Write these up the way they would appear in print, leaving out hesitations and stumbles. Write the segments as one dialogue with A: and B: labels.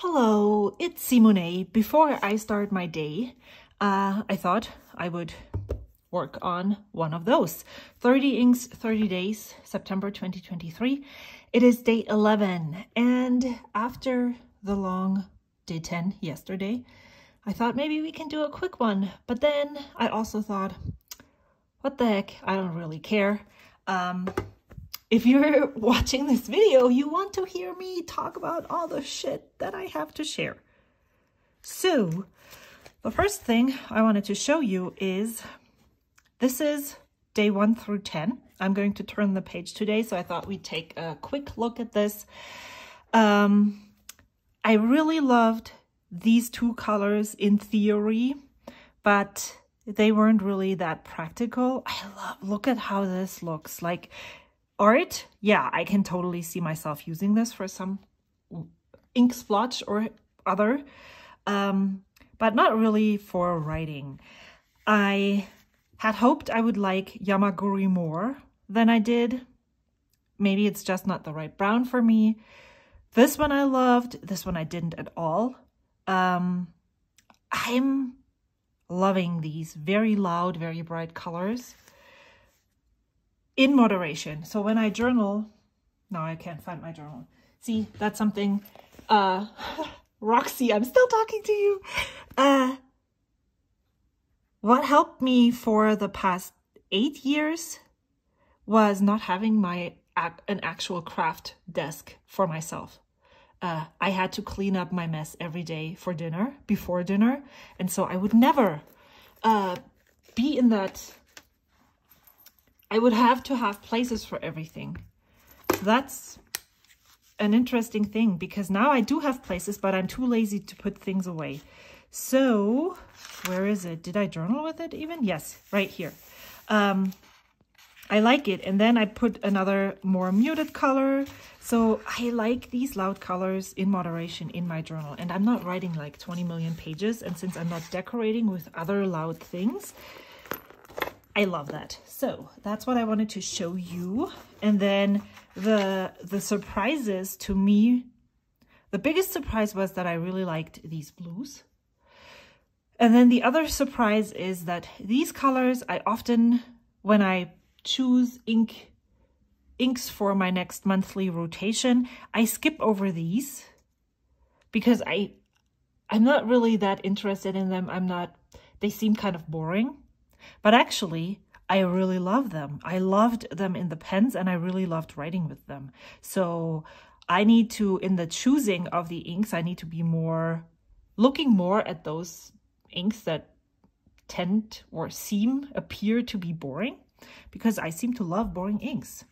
A: Hello, it's Simone. Before I start my day, I thought I would work on one of those. 30 inks, 30 days, September 2023. It is day 11, and after the long day 10 yesterday, I thought maybe we can do a quick one. But then I also thought, what the heck, I don't really care. If you're watching this video, you want to hear me talk about all the shit that I have to share. So, the first thing I wanted to show you is, this is day 1 through 10. I'm going to turn the page today, so I thought we'd take a quick look at this. I really loved these two colors in theory, but they weren't really that practical. Look at how this looks like. Art, yeah, I can totally see myself using this for some ink splotch or other, but not really for writing. I had hoped I would like Yamaguri more than I did. Maybe it's just not the right brown for me. This one I loved, this one I didn't at all. I'm loving these very loud, very bright colors. In moderation. So when I journal, now I can't find my journal. See, that's something, Roxy, I'm still talking to you. What helped me for the past 8 years was not having an actual craft desk for myself. I had to clean up my mess every day for dinner, before dinner. And so I would never be in that. I would have to have places for everything. So that's an interesting thing, because now I do have places, but I'm too lazy to put things away. So, where is it? Did I journal with it even? Yes, right here. I like it. And then I put another more muted color. So I like these loud colors in moderation in my journal. And I'm not writing like 20 million pages. And since I'm not decorating with other loud things, I love that. So that's what I wanted to show you. And then the surprises to me, the biggest surprise was that I really liked these blues. And then the other surprise is that these colors, I often, when I choose inks for my next monthly rotation, I skip over these because I'm not really that interested in them. They seem kind of boring. But actually, I really love them. I loved them in the pens, and I really loved writing with them. So I need to, in the choosing of the inks, I need to be looking more at those inks that tend or appear to be boring, because I seem to love boring inks.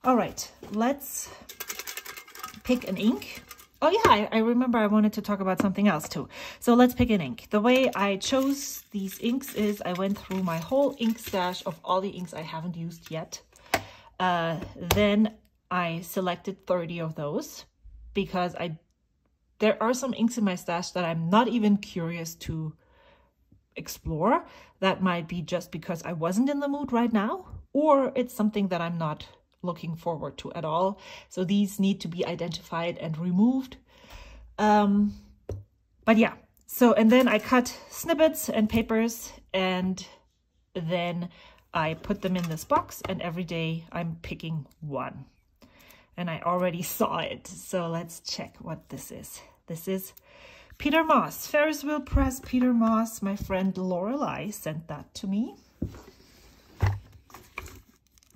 A: All right, let's pick an ink. Oh yeah, I remember I wanted to talk about something else too. So let's pick an ink. The way I chose these inks is I went through my whole ink stash of all the inks I haven't used yet. Then I selected 30 of those because there are some inks in my stash that I'm not even curious to explore. That might be just because I wasn't in the mood right now, or it's something that I'm not looking forward to at all. So these need to be identified and removed. But yeah, and then I cut snippets and papers, and then I put them in this box, and every day I'm picking one. And I already saw it, so let's check what this is. This is Peter Moss, Ferris Wheel Press Peter Moss. My friend Lorelei sent that to me.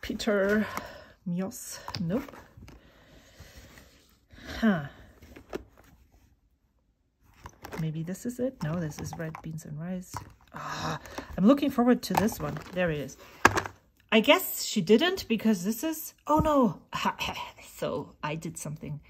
A: Peter Moss, nope. Huh. Maybe this is it? No, this is red beans and rice. I'm looking forward to this one. There it is. I guess she didn't, because this is, oh no. So I did something.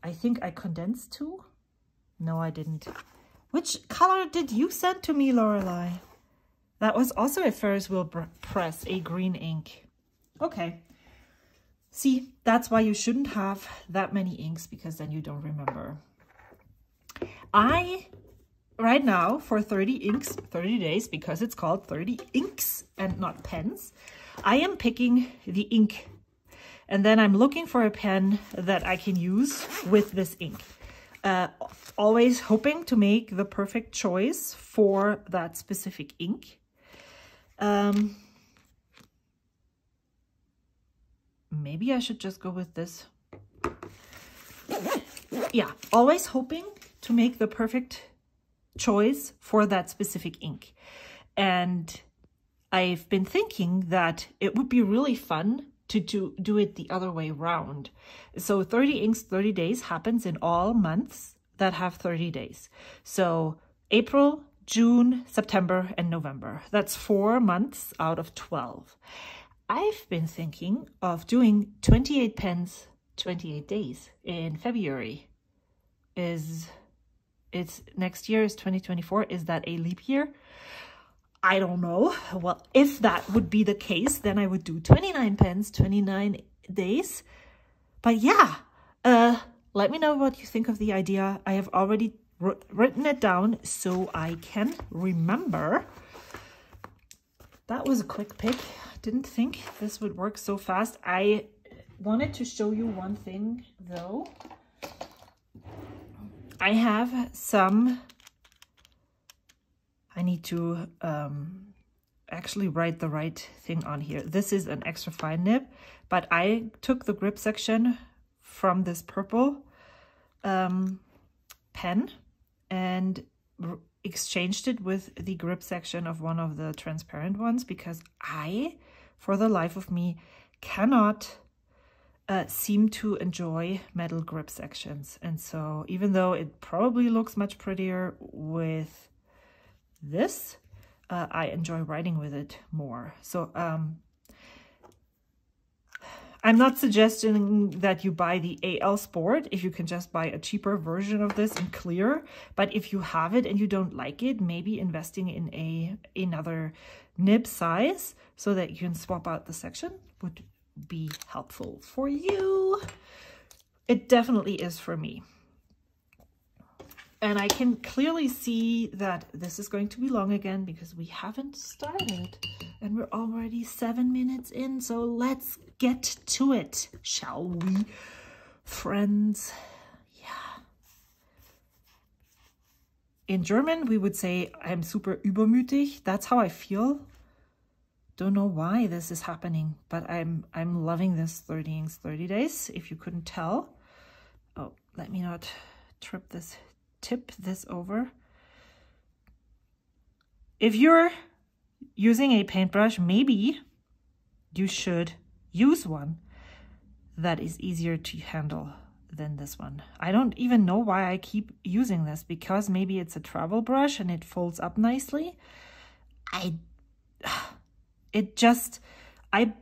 A: I think I condensed too. No, I didn't. Which color did you send to me, Lorelei? That was also a Ferris Wheel Press, a green ink. Okay. See, that's why you shouldn't have that many inks, because then you don't remember. Right now, for 30 inks, 30 days, because it's called 30 inks and not pens, I am picking the ink. And then I'm looking for a pen that I can use with this ink. always hoping to make the perfect choice for that specific ink. Maybe I should just go with this. Yeah, always hoping to make the perfect choice for that specific ink. And I've been thinking that it would be really fun to do it the other way around. So 30 inks, 30 days happens in all months that have 30 days. So April, June, September, and November. That's 4 months out of 12. I've been thinking of doing 28 pens, 28 days in February. It's next year is 2024. Is that a leap year? I don't know. Well, if that would be the case, then I would do 29 pens, 29 days. But yeah, let me know what you think of the idea. I have already written it down so I can remember. That was a quick pick. Didn't think this would work so fast. I wanted to show you one thing though. I have some, I need to actually write the right thing on here. This is an extra fine nib, but I took the grip section from this purple pen and exchanged it with the grip section of one of the transparent ones because I, for the life of me, cannot seem to enjoy metal grip sections. And so even though it probably looks much prettier with this, I enjoy writing with it more. So I'm not suggesting that you buy the AL Sport if you can just buy a cheaper version of this in clear. But if you have it and you don't like it, maybe investing in another nib size so that you can swap out the section would be helpful for you. It definitely is for me. And I can clearly see that this is going to be long again because we haven't started and we're already 7 minutes in. So let's get to it, shall we, friends? Yeah. In German, we would say, I'm super übermütig. That's how I feel. Don't know why this is happening, but I'm loving this 30 inks, 30 days, if you couldn't tell. Oh, let me not tip this over. If you're using a paintbrush, maybe you should use one that is easier to handle than this one. I don't even know why I keep using this, because maybe it's a travel brush and it folds up nicely. I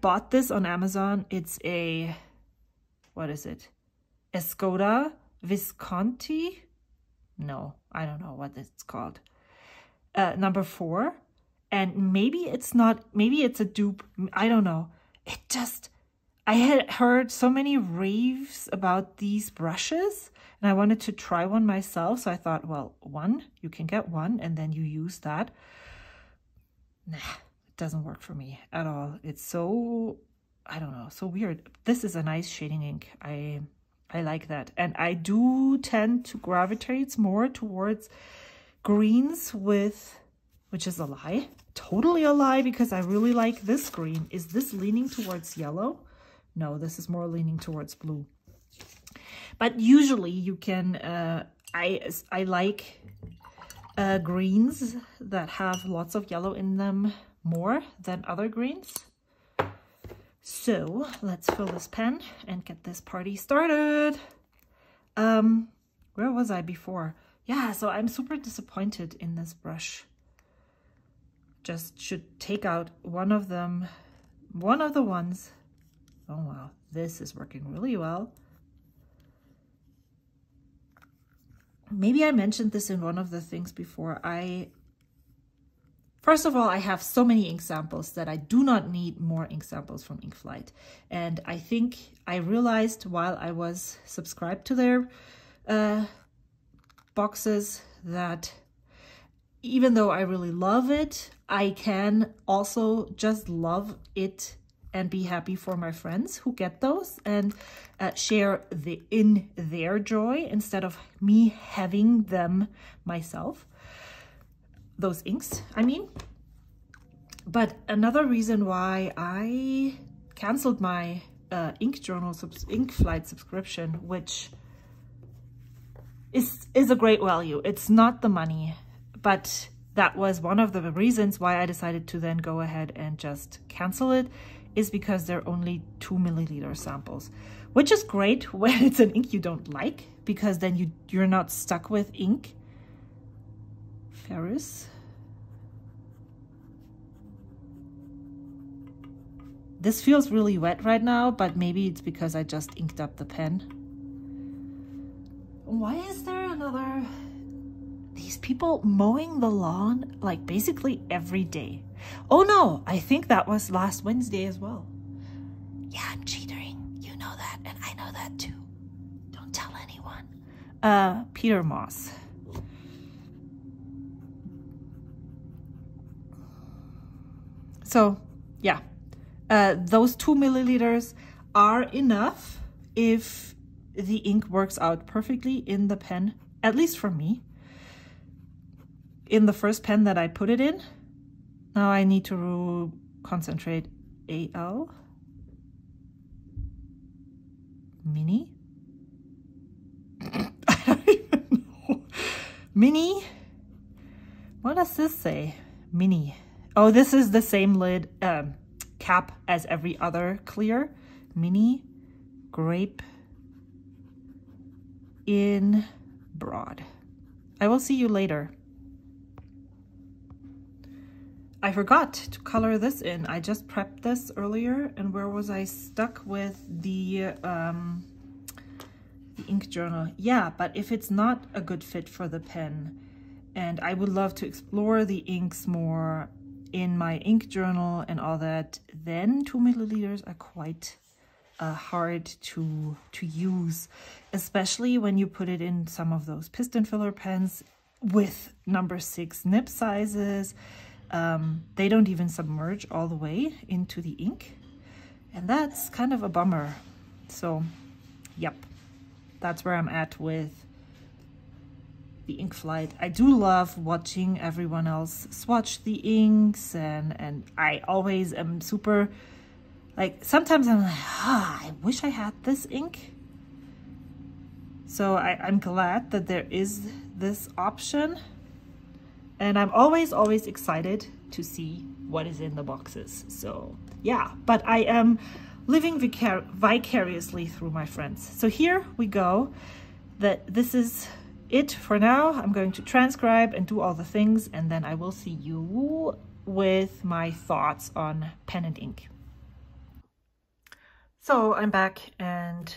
A: bought this on Amazon. It's a, what is it? Escoda Visconti? No, I don't know what it's called. Number 4. And maybe it's not, maybe it's a dupe. I don't know. I had heard so many raves about these brushes and I wanted to try one myself. So I thought, well, you can get one and then you use that. Nah. Doesn't work for me at all. It's so, I don't know, so weird. This is a nice shading ink. I like that. And I do tend to gravitate more towards greens which is a lie. Totally a lie, because I really like this green. Is this leaning towards yellow? No, this is more leaning towards blue. But usually you can, I like greens that have lots of yellow in them more than other greens. So let's fill this pen and get this party started. Where was I before? Yeah, so I'm super disappointed in this brush. Just should take out one of the ones. Oh wow, this is working really well. Maybe I mentioned this in one of the things before. First of all, I have so many ink samples that I do not need more ink samples from Inkflight. And I think I realized while I was subscribed to their boxes that even though I really love it, I can also just love it and be happy for my friends who get those and share in their joy instead of me having them myself. Those inks, I mean. But another reason why I canceled my ink flight subscription, which is a great value. It's not the money, but that was one of the reasons why I decided to then go ahead and just cancel it, is because they're only 2 milliliter samples, which is great when it's an ink you don't like, because then you're not stuck with ink. Ferris. This feels really wet right now, but maybe it's because I just inked up the pen. Why is there another... These people mowing the lawn like basically every day. Oh no, I think that was last Wednesday as well. Yeah, I'm cheating. You know that, and I know that too. Don't tell anyone. Peter Moss. So, yeah. Those 2 milliliters are enough if the ink works out perfectly in the pen, at least for me. In the first pen that I put it in. Now I need to concentrate. AL. Mini. I don't even know. Mini. What does this say? Mini. Oh, this is the same lid cap as every other clear. Mini grape in broad. I will see you later. I forgot to color this in. I just prepped this earlier, and where was I stuck with the ink journal? Yeah, but if it's not a good fit for the pen, and I would love to explore the inks more in my ink journal and all that, then 2 milliliters are quite hard to use, especially when you put it in some of those piston filler pens with number 6 nib sizes. They don't even submerge all the way into the ink, and that's kind of a bummer. So, yep, that's where I'm at with the ink flight. I do love watching everyone else swatch the inks, and I always am super, like, sometimes I'm like, I wish I had this ink. So I'm glad that there is this option. And I'm always excited to see what is in the boxes. So yeah, but I am living vicariously through my friends. So here we go. This is it for now. I'm going to transcribe and do all the things, and then I will see you with my thoughts on pen and ink. So I'm back, and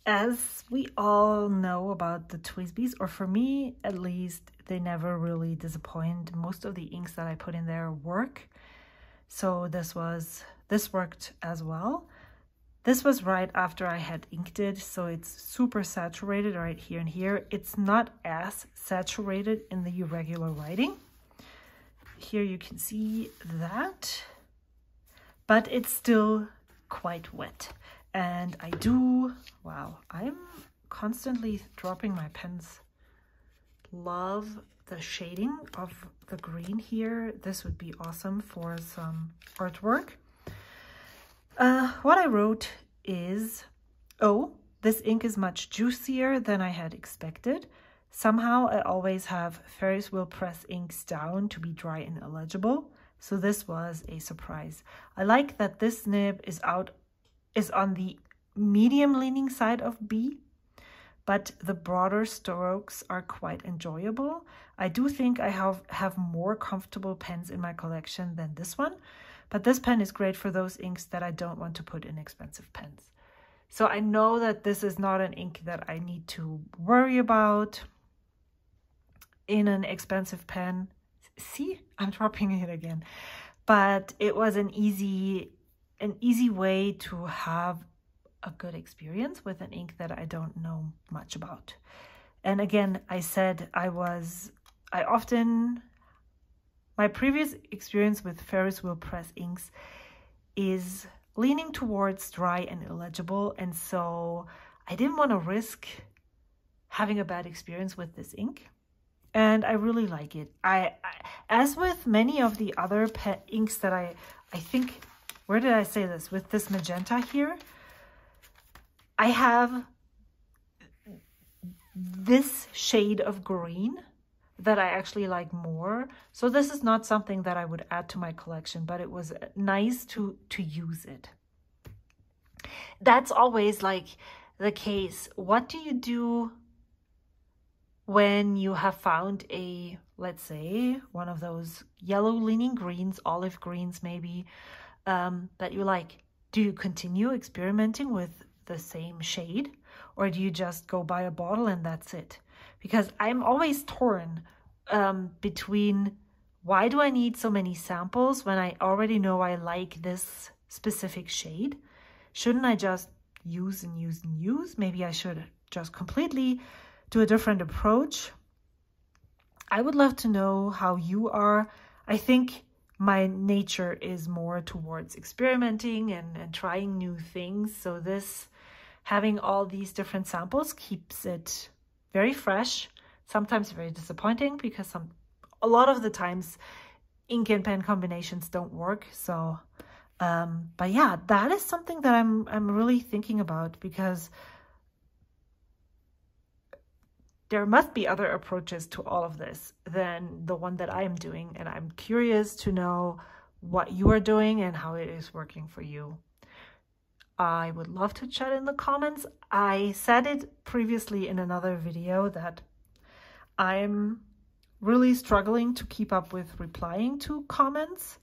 A: as we all know about the TWSBIs, or for me at least, they never really disappoint. Most of the inks that I put in there work. So this worked as well. This was right after I had inked it, so it's super saturated right here and here. It's not as saturated in the irregular writing. Here you can see that, but it's still quite wet. And I do, wow, I'm constantly dropping my pens. Love the shading of the green here. This would be awesome for some artwork. What I wrote is, oh, this ink is much juicier than I had expected. Somehow I always have Ferris wheel press inks down to be dry and illegible. So this was a surprise. I like that this nib is on the medium leaning side of B, but the broader strokes are quite enjoyable. I do think I have more comfortable pens in my collection than this one, but this pen is great for those inks that I don't want to put in expensive pens. So I know that this is not an ink that I need to worry about in an expensive pen. See, I'm dropping it again. But it was an easy way to have a good experience with an ink that I don't know much about. And again, I said my previous experience with Ferris wheel press inks is leaning towards dry and illegible, and so I didn't want to risk having a bad experience with this ink. And I really like it. As with many of the other inks that I think, where did I say this? With this magenta here, I have this shade of green that I actually like more. So this is not something that I would add to my collection, but it was nice to use it. That's always like the case. What do you do when you have found a, let's say, one of those yellow leaning greens, olive greens maybe, that you like? Do you continue experimenting with the same shade, or do you just go buy a bottle and that's it? Because I'm always torn between, why do I need so many samples when I already know I like this specific shade? Shouldn't I just use and use and use? Maybe I should just completely do a different approach. I would love to know how you are. I think my nature is more towards experimenting and trying new things. So this, having all these different samples, keeps it very fresh, sometimes very disappointing because a lot of the times ink and pen combinations don't work. So, but yeah, that is something that I'm really thinking about, because there must be other approaches to all of this than the one that I'm doing. And I'm curious to know what you are doing and how it is working for you. I would love to chat in the comments. I said it previously in another video that I'm really struggling to keep up with replying to comments.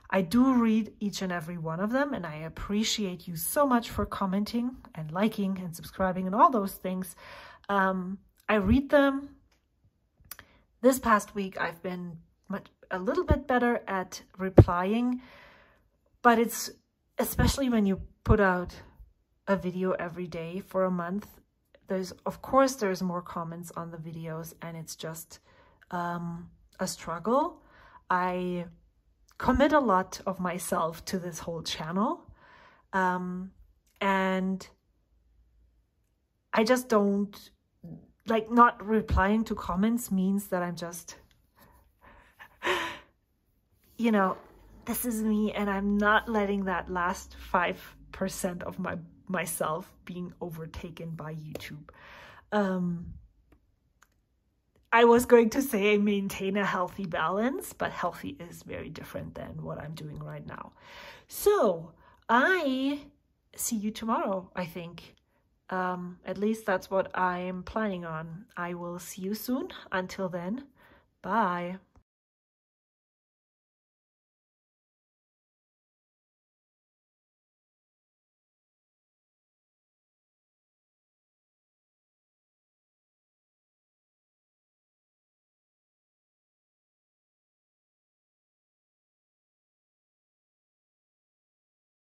A: I do read each and every one of them, and I appreciate you so much for commenting and liking and subscribing and all those things. I read them. This past week, I've been a little bit better at replying, but it's especially when you put out a video every day for a month. Of course, there's more comments on the videos, and it's just a struggle. I commit a lot of myself to this whole channel, and I just don't, like, not replying to comments means that I'm just, you know, this is me, and I'm not letting that last 5% of myself being overtaken by YouTube. I was going to say maintain a healthy balance, but healthy is very different than what I'm doing right now. So I see you tomorrow, I think. At least that's what I'm planning on. I will see you soon. Until then, bye.